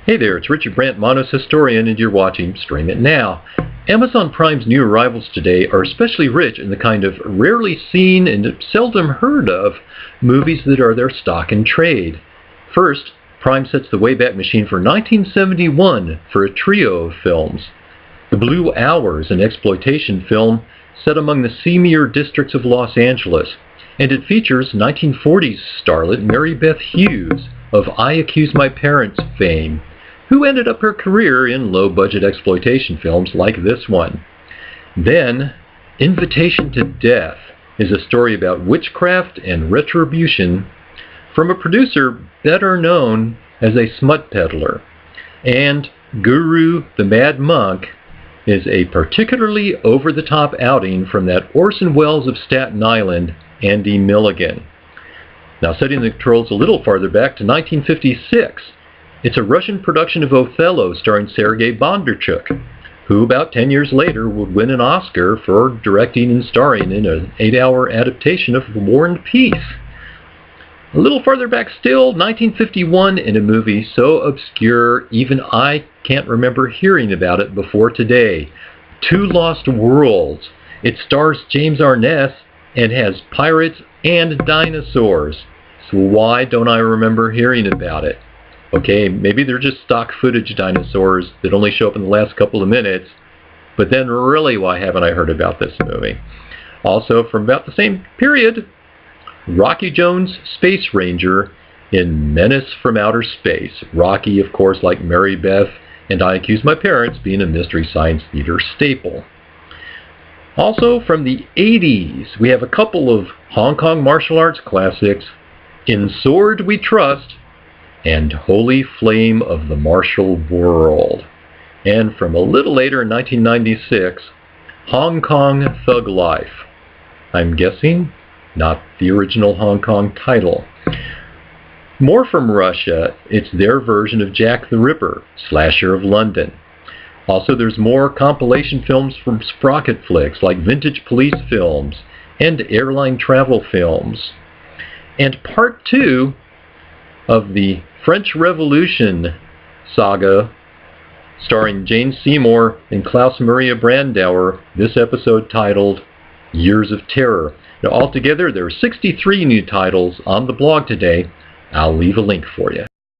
Hey there, it's Richard Brandt, Monos Historian, and you're watching Stream It Now. Amazon Prime's new arrivals today are especially rich in the kind of rarely seen and seldom heard of movies that are their stock in trade. First, Prime sets the Wayback Machine for 1971 for a trio of films. The Blue Hours, an exploitation film set among the seamier districts of Los Angeles, and it features 1940s starlet Mary Beth Hughes of I Accuse My Parents fame, who ended up her career in low-budget exploitation films like this one. Then, Invitation to Death is a story about witchcraft and retribution from a producer better known as a smut peddler. And Guru the Mad Monk is a particularly over-the-top outing from that Orson Welles of Staten Island, Andy Milligan. Now, setting the trolls a little farther back to 1956, it's a Russian production of Othello starring Sergei Bondarchuk, who about 10 years later would win an Oscar for directing and starring in an 8-hour adaptation of War and Peace. A little farther back still, 1951, in a movie so obscure even I can't remember hearing about it before today, Two Lost Worlds. It stars James Arness and has pirates and dinosaurs. So why don't I remember hearing about it? Okay, maybe they're just stock footage dinosaurs that only show up in the last couple of minutes, but then really why haven't I heard about this movie? Also, from about the same period, Rocky Jones Space Ranger in Menace from Outer Space. Rocky, of course, like Mary Beth and I Accuse My Parents, being a Mystery Science Theater staple. Also, from the 80s, we have a couple of Hong Kong martial arts classics, In Sword We Trust and Holy Flame of the Martial World. And from a little later in 1996, Hong Kong Thug Life. I'm guessing not the original Hong Kong title. More from Russia, it's their version of Jack the Ripper, Slasher of London. Also, there's more compilation films from Sprocket Flicks, like Vintage Police films and airline travel films. And part 2 of the French Revolution saga, starring Jane Seymour and Klaus Maria Brandauer, this episode titled Years of Terror. Now, altogether, there are 63 new titles on the blog today. I'll leave a link for you.